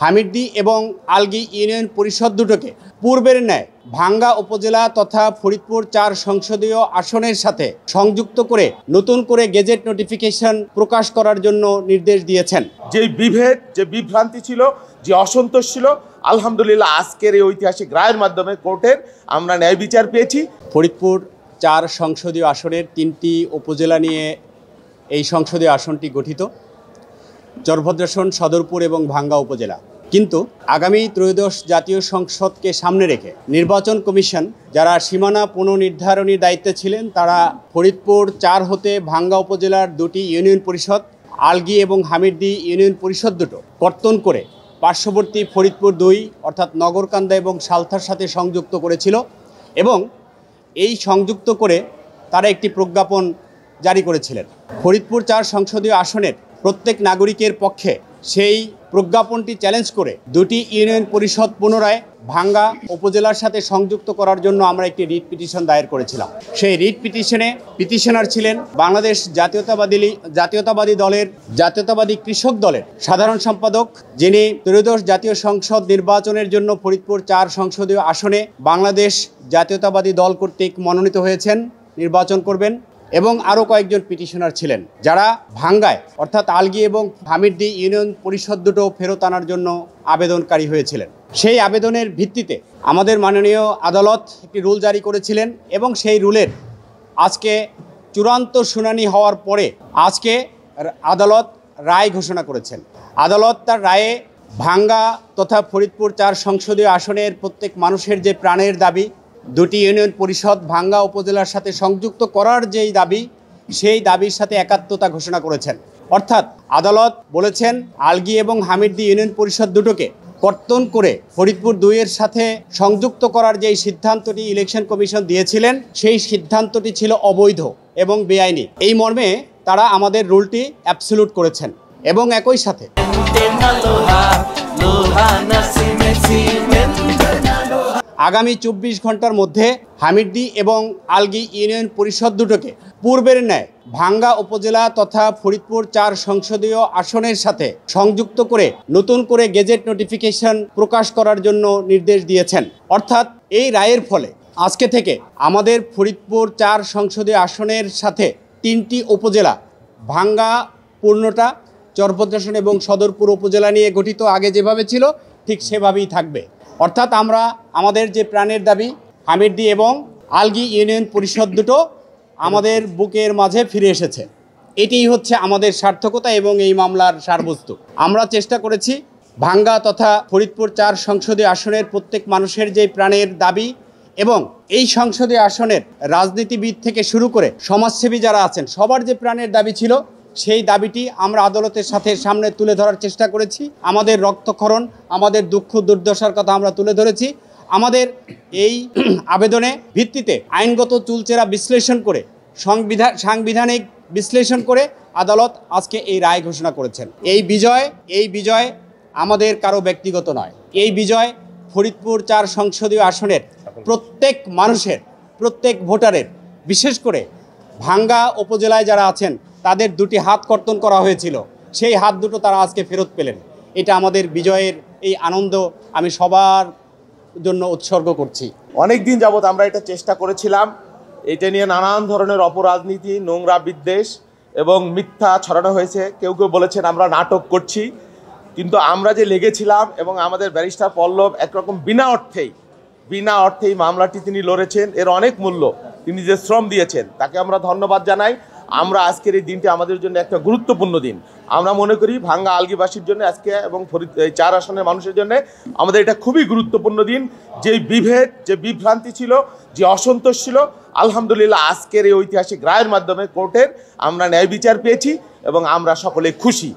হামিরদী এবং algae union পরিষদ দুটোকে পূর্বের ন্যায় ভাঙ্গা উপজেলা তথা ফরিদপুর ৪ সংসদীয় আসনের সাথে সংযুক্ত করে নতুন করে গেজেট নোটিফিকেশন প্রকাশ করার জন্য নির্দেশ দিয়েছেন। যে বিভেদ, যে বিভ্রান্তি ছিল, যে অসন্তোষ ছিল, আলহামদুলিল্লাহ আজকের এই ঐতিহাসিক রায়ের মাধ্যমে কোর্টের আমরা ন্যায় বিচার পেয়েছি। ফরিদপুর ৪ সংসদীয় আসনের ৩টি উপজেলা নিয়ে এই সংসদীয় আসনটি গঠিত, চরভদ্রাসন, সদরপুর এবং ভাঙ্গা উপজেলা। কিন্তু আগামী ত্রয়োদশ জাতীয় সংসদকে সামনে রেখে নির্বাচন কমিশন যারা সীমানা পুনর্নির্ধারণের দায়িত্বে ছিলেন তারা ফরিদপুর ৪ হতে ভাঙ্গা উপজেলার ২টি ইউনিয়ন পরিষদ, আলগী এবং হামিরদী ইউনিয়ন পরিষদ দুটো কর্তন করে পার্শ্ববর্তী ফরিদপুর ২ অর্থাৎ নগরকান্দা এবং সালথার সাথে সংযুক্ত করেছিল এবং এই সংযুক্ত করে তারা একটি প্রজ্ঞাপন জারি করেছিলেন। ফরিদপুর ৪ সংসদীয় আসনের প্রত্যেক নাগরিকের পক্ষে সেই প্রজ্ঞাপনটি চ্যালেঞ্জ করে ২টি ইউনিয়ন পরিষদ পুনরায় ভাঙ্গা উপজেলার সাথে সংযুক্ত করার জন্য আমরা একটি রিট পিটিশন দায়ের করেছিলাম। সেই রিট পিটিশনে পিটিশনার ছিলেন বাংলাদেশ জাতীয়তাবাদী কৃষক দলের সাধারণ সম্পাদক, যিনি ত্রয়োদশ জাতীয় সংসদ নির্বাচনের জন্য ফরিদপুর ৪ সংসদীয় আসনে বাংলাদেশ জাতীয়তাবাদী দল কর্তৃক মনোনীত হয়েছেন, নির্বাচন করবেন। এবং আরও কয়েকজন পিটিশনার ছিলেন যারা ভাঙ্গায় অর্থাৎ আলগী এবং হামিরদী ইউনিয়ন পরিষদ দুটো ফেরত আনার জন্য আবেদনকারী হয়েছিলেন। সেই আবেদনের ভিত্তিতে আমাদের মাননীয় আদালত একটি রুল জারি করেছিলেন এবং সেই রুলের আজকে চূড়ান্ত শুনানি হওয়ার পরে আজকে আদালত রায় ঘোষণা করেছেন। আদালত তার রায়ে ভাঙ্গা তথা ফরিদপুর ৪ সংসদীয় আসনের প্রত্যেক মানুষের যে প্রাণের দাবি, ২টি ইউনিয়ন পরিষদ ভাঙ্গা উপজেলার সাথে সংযুক্ত করার যেই দাবি, সেই দাবির সাথে একাত্মতা ঘোষণা করেছেন। অর্থাৎ আদালত বলেছেন আলগী এবং হামিরদী ইউনিয়ন পরিষদ দুটোকে কর্তন করে ফরিদপুর ২ এর সাথে সংযুক্ত করার যেই সিদ্ধান্তটি ইলেকশন কমিশন দিয়েছিলেন সেই সিদ্ধান্তটি ছিল অবৈধ এবং বেআইনি। এই মর্মে তারা আমাদের রুলটি অ্যাবসলিউট করেছেন এবং একই সাথে আগামী ২৪ ঘন্টার মধ্যে হামিরদী এবং আলগী ইউনিয়ন পরিষদ দুটোকে পূর্বের ন্যায় ভাঙ্গা উপজেলা তথা ফরিদপুর ৪ সংসদীয় আসনের সাথে সংযুক্ত করে নতুন করে গেজেট নোটিফিকেশন প্রকাশ করার জন্য নির্দেশ দিয়েছেন। অর্থাৎ এই রায়ের ফলে আজকে থেকে আমাদের ফরিদপুর ৪ সংসদীয় আসনের সাথে ৩টি উপজেলা, ভাঙ্গা পূর্ণটা, চরভদ্রাসন এবং সদরপুর উপজেলা নিয়ে গঠিত আগে যেভাবে ছিল ঠিক সেভাবেই থাকবে। অর্থাৎ আমরা আমাদের যে প্রাণের দাবি হামিরদী এবং আলগী ইউনিয়ন পরিষদ দুটো আমাদের বুকের মাঝে ফিরে এসেছে। এটিই হচ্ছে আমাদের সার্থকতা এবং এই মামলার সারবস্তু। আমরা চেষ্টা করেছি ভাঙ্গা তথা ফরিদপুর ৪ সংসদীয় আসনের প্রত্যেক মানুষের যে প্রাণের দাবি এবং এই সংসদীয় আসনের রাজনীতিবিদ থেকে শুরু করে সমাজসেবী যারা আছেন সবার যে প্রাণের দাবি ছিল সেই দাবিটি আমরা আদালতের সাথে সামনে তুলে ধরার চেষ্টা করেছি। আমাদের রক্তক্ষরণ, আমাদের দুঃখ দুর্দশার কথা আমরা তুলে ধরেছি। আমাদের এই আবেদনে ভিত্তিতে আইনগত চুলচেরা বিশ্লেষণ করে সাংবিধানিক বিশ্লেষণ করে আদালত আজকে এই রায় ঘোষণা করেছেন। এই বিজয় আমাদের কারো ব্যক্তিগত নয়। এই বিজয় ফরিদপুর ৪ সংসদীয় আসনের প্রত্যেক মানুষের, প্রত্যেক ভোটারের, বিশেষ করে ভাঙ্গা উপজেলায় যারা আছেন তাদের 2টি হাত কর্তন করা হয়েছিল, সেই হাত দুটো তারা আজকে ফেরত পেলেন। এটা আমাদের বিজয়ের এই আনন্দ আমি সবার জন্য উৎসর্গ করছি। অনেক দিন যাবত আমরা এটা চেষ্টা করেছিলাম, এটা নিয়ে নানান ধরনের অপরাজনীতি, নোংরা বিদ্বেষ এবং মিথ্যা ছড়ানো হয়েছে। কেউ কেউ বলেছেন আমরা নাটক করছি, কিন্তু আমরা যে লেগেছিলাম এবং আমাদের ব্যারিস্টার পল্লব একরকম বিনা অর্থেই মামলাটি তিনি লড়েছেন। এর অনেক মূল্য, তিনি যে শ্রম দিয়েছেন তাকে আমরা ধন্যবাদ জানাই। আমরা আজকের এই দিনটি আমাদের জন্য একটা গুরুত্বপূর্ণ দিন। আমরা মনে করি ভাঙ্গা আলগীবাসীর জন্য আজকে এবং ৪ আসনের মানুষের জন্য আমাদের এটা খুবই গুরুত্বপূর্ণ দিন। যেই বিভেদ, যে বিভ্রান্তি ছিল, যে অসন্তোষ ছিল, আলহামদুলিল্লাহ আজকের এই ঐতিহাসিক রায়ের মাধ্যমে কোর্টের আমরা ন্যায় বিচার পেয়েছি এবং আমরা সকলে খুশি।